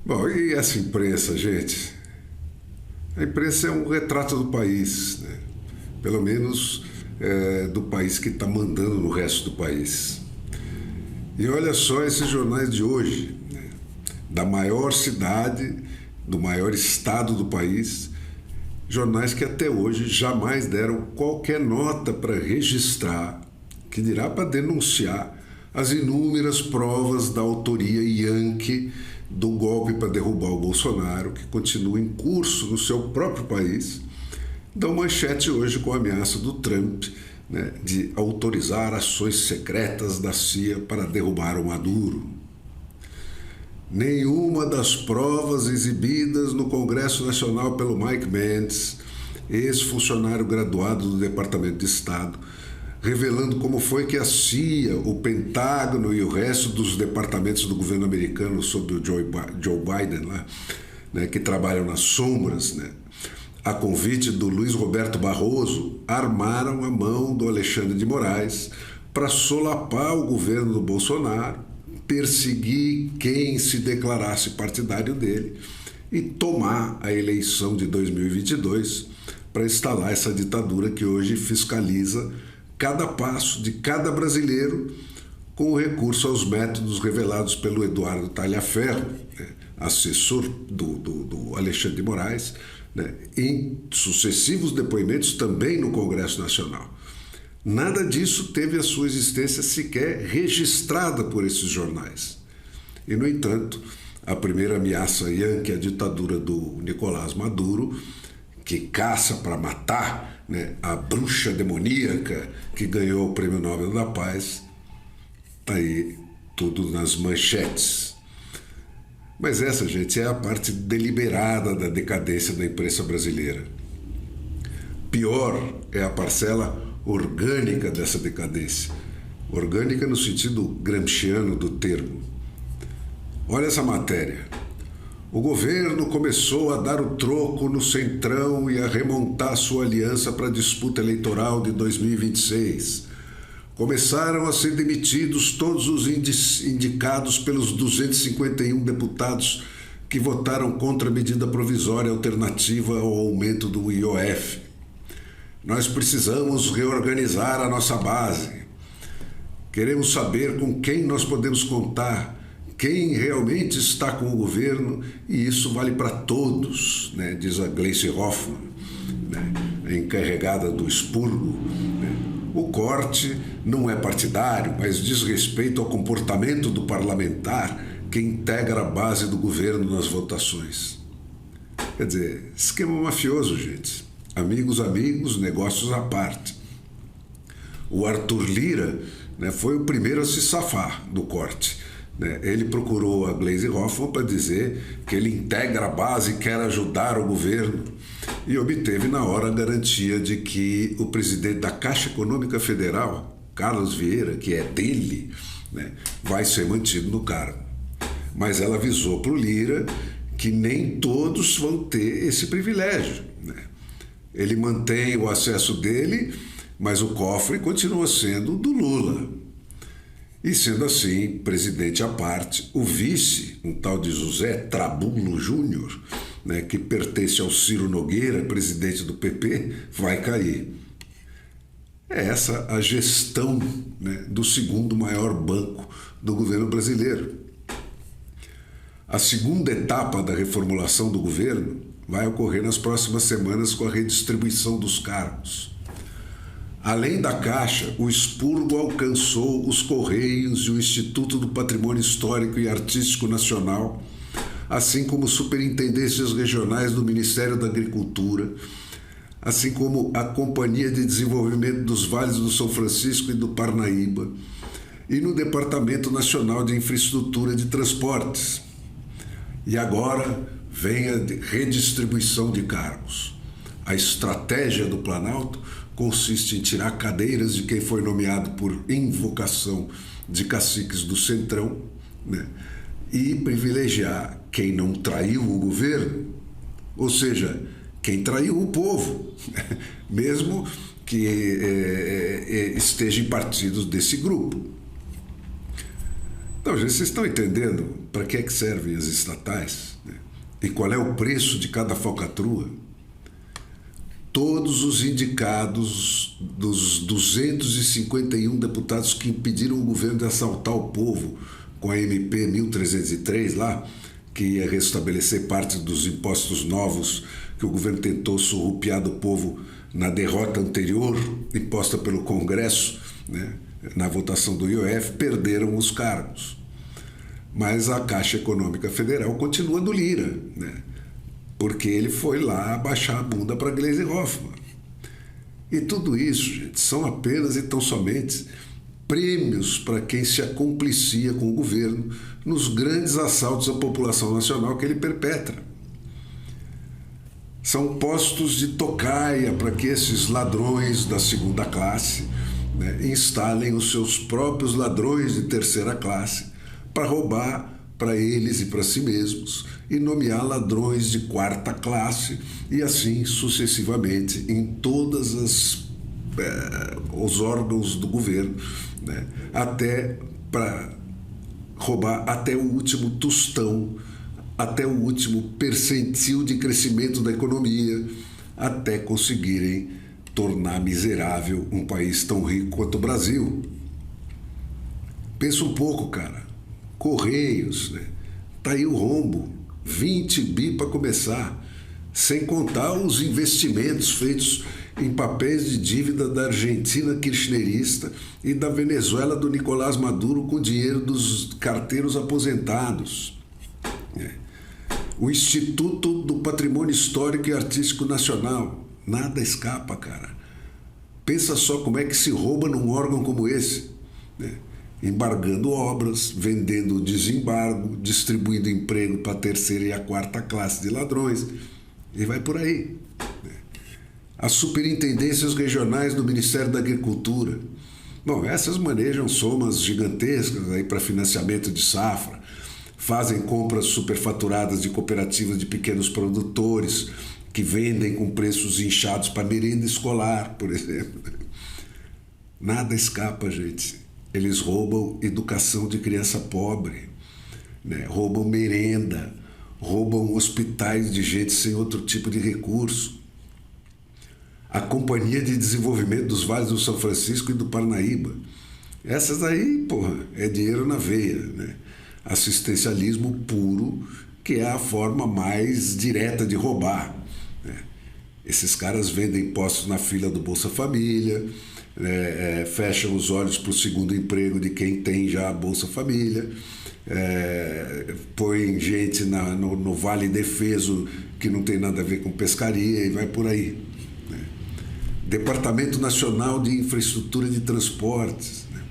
Bom, e essa imprensa, gente? A imprensa é um retrato do país, né? Pelo menos do país que está mandando no resto do país. E olha só esses jornais de hoje, né? Da maior cidade, do maior estado do país, jornais que até hoje jamais deram qualquer nota para registrar, que dirá para denunciar as inúmeras provas da autoria Yankee do golpe para derrubar o Bolsonaro, que continua em curso no seu próprio país. Dão manchete hoje com a ameaça do Trump, né, de autorizar ações secretas da CIA para derrubar o Maduro. Nenhuma das provas exibidas no Congresso Nacional pelo Mike Mendes, ex-funcionário graduado do Departamento de Estado, revelando como foi que a CIA, o Pentágono e o resto dos departamentos do governo americano sob o Joe Biden, lá, né, que trabalham nas sombras, né, a convite do Luiz Roberto Barroso, armaram a mão do Alexandre de Moraes para solapar o governo do Bolsonaro, perseguir quem se declarasse partidário dele e tomar a eleição de 2022 para instalar essa ditadura que hoje fiscaliza cada passo de cada brasileiro com recurso aos métodos revelados pelo Eduardo Talhaferro, né, assessor do Alexandre de Moraes, né, em sucessivos depoimentos também no Congresso Nacional. Nada disso teve a sua existência sequer registrada por esses jornais. E, no entanto, a primeira ameaça Yankee à ditadura do Nicolás Maduro, que caça para matar, né, a bruxa demoníaca que ganhou o Prêmio Nobel da Paz, está aí tudo nas manchetes. Mas essa, gente, é a parte deliberada da decadência da imprensa brasileira. Pior é a parcela orgânica dessa decadência. Orgânica no sentido gramsciano do termo. Olha essa matéria. O governo começou a dar o troco no Centrão e a remontar sua aliança para a disputa eleitoral de 2026. Começaram a ser demitidos todos os indicados pelos 251 deputados que votaram contra a medida provisória alternativa ao aumento do IOF. Nós precisamos reorganizar a nossa base. Queremos saber com quem nós podemos contar, quem realmente está com o governo, e isso vale para todos, né, diz a Gleice Hoffmann, né, a encarregada do expurgo. Né. O corte não é partidário, mas diz respeito ao comportamento do parlamentar que integra a base do governo nas votações. Quer dizer, esquema mafioso, gente. Amigos, negócios à parte. O Arthur Lira, né, foi o primeiro a se safar do corte. Ele procurou a Gleice Hoffmann para dizer que ele integra a base e quer ajudar o governo, e obteve na hora a garantia de que o presidente da Caixa Econômica Federal, Carlos Vieira, que é dele, né, vai ser mantido no cargo. Mas ela avisou para o Lira que nem todos vão ter esse privilégio, né? Ele mantém o acesso dele, mas o cofre continua sendo do Lula. E sendo assim, presidente à parte, o vice, um tal de José Trabulo Júnior, né, que pertence ao Ciro Nogueira, presidente do PP, vai cair. É essa a gestão, né, do segundo maior banco do governo brasileiro. A segunda etapa da reformulação do governo vai ocorrer nas próximas semanas com a redistribuição dos cargos. Além da Caixa, o expurgo alcançou os Correios e o Instituto do Patrimônio Histórico e Artístico Nacional, assim como superintendências regionais do Ministério da Agricultura, assim como a Companhia de Desenvolvimento dos Vales do São Francisco e do Parnaíba, e no Departamento Nacional de Infraestrutura de Transportes. E agora vem a redistribuição de cargos. A estratégia do Planalto consiste em tirar cadeiras de quem foi nomeado por invocação de caciques do Centrão, né, e privilegiar quem não traiu o governo, ou seja, quem traiu o povo, mesmo que esteja em partidos desse grupo. Então, gente, vocês estão entendendo para que é que servem as estatais, né? E qual é o preço de cada falcatrua? Todos os indicados dos 251 deputados que impediram o governo de assaltar o povo com a MP 1303 lá, que ia restabelecer parte dos impostos novos que o governo tentou surrupiar do povo na derrota anterior, imposta pelo Congresso, né, na votação do IOF, perderam os cargos. Mas a Caixa Econômica Federal continua do Lira, né, porque ele foi lá abaixar a bunda para Gleisi Hoffmann. E tudo isso, gente, são apenas e tão somente prêmios para quem se acomplicia com o governo nos grandes assaltos à população nacional que ele perpetra. São postos de tocaia para que esses ladrões da segunda classe, né, instalem os seus próprios ladrões de terceira classe para roubar para eles e para si mesmos e nomear ladrões de quarta classe e assim sucessivamente em todas os órgãos do governo, né, até para roubar até o último tostão, até o último percentil de crescimento da economia, até conseguirem tornar miserável um país tão rico quanto o Brasil. Pensa um pouco, cara. Correios, né? Tá aí o rombo, 20 bi para começar, sem contar os investimentos feitos em papéis de dívida da Argentina kirchnerista e da Venezuela do Nicolás Maduro com dinheiro dos carteiros aposentados. O Instituto do Patrimônio Histórico e Artístico Nacional, nada escapa, cara. Pensa só como é que se rouba num órgão como esse, né? Embargando obras, vendendo desembargo, distribuindo emprego para a terceira e a quarta classe de ladrões, e vai por aí. As superintendências regionais do Ministério da Agricultura. Bom, essas manejam somas gigantescas aí para financiamento de safra, fazem compras superfaturadas de cooperativas de pequenos produtores que vendem com preços inchados para merenda escolar, por exemplo. Nada escapa, gente. Eles roubam educação de criança pobre, né? Roubam merenda, roubam hospitais de gente sem outro tipo de recurso. A Companhia de Desenvolvimento dos Vales do São Francisco e do Parnaíba. Essas aí, porra, é dinheiro na veia, né? Assistencialismo puro, que é a forma mais direta de roubar, né? Esses caras vendem postos na fila do Bolsa Família, fecham os olhos para o segundo emprego de quem tem já a Bolsa Família, põem gente no Vale Defeso que não tem nada a ver com pescaria e vai por aí, né? Departamento Nacional de Infraestrutura de Transportes, né?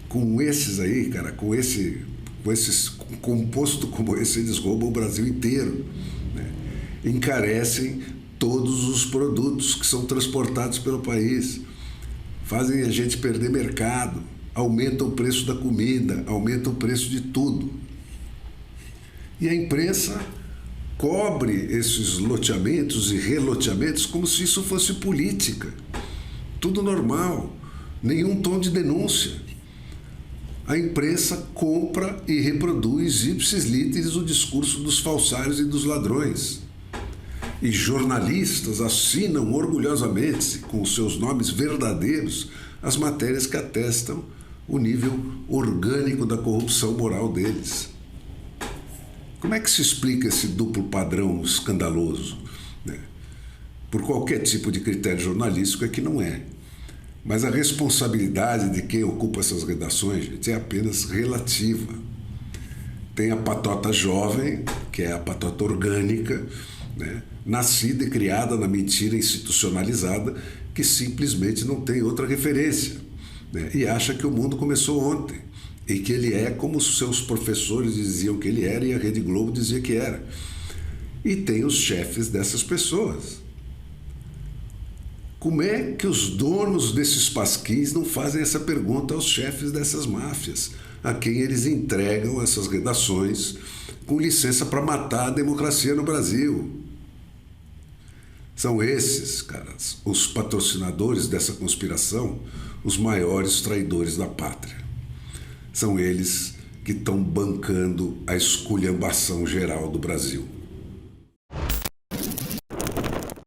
Com esses aí, cara, com esses composto como esse, eles roubam o Brasil inteiro, né? Encarecem todos os produtos que são transportados pelo país, fazem a gente perder mercado, aumentam o preço da comida, aumentam o preço de tudo. E a imprensa cobre esses loteamentos e reloteamentos como se isso fosse política. Tudo normal, nenhum tom de denúncia. A imprensa compra e reproduz ipsis literis o discurso dos falsários e dos ladrões. E jornalistas assinam orgulhosamente, com os seus nomes verdadeiros, as matérias que atestam o nível orgânico da corrupção moral deles. Como é que se explica esse duplo padrão escandaloso, né? Por qualquer tipo de critério jornalístico é que não é. Mas a responsabilidade de quem ocupa essas redações, gente, é apenas relativa. Tem a patota jovem, que é a patota orgânica, né? Nascida e criada na mentira institucionalizada, que simplesmente não tem outra referência, né? E acha que o mundo começou ontem e que ele é como os seus professores diziam que ele era e a Rede Globo dizia que era. E tem os chefes dessas pessoas. Como é que os donos desses pasquins não fazem essa pergunta aos chefes dessas máfias, a quem eles entregam essas redações com licença para matar a democracia no Brasil? São esses, caras, os patrocinadores dessa conspiração, os maiores traidores da pátria. São eles que estão bancando a esculhambação geral do Brasil.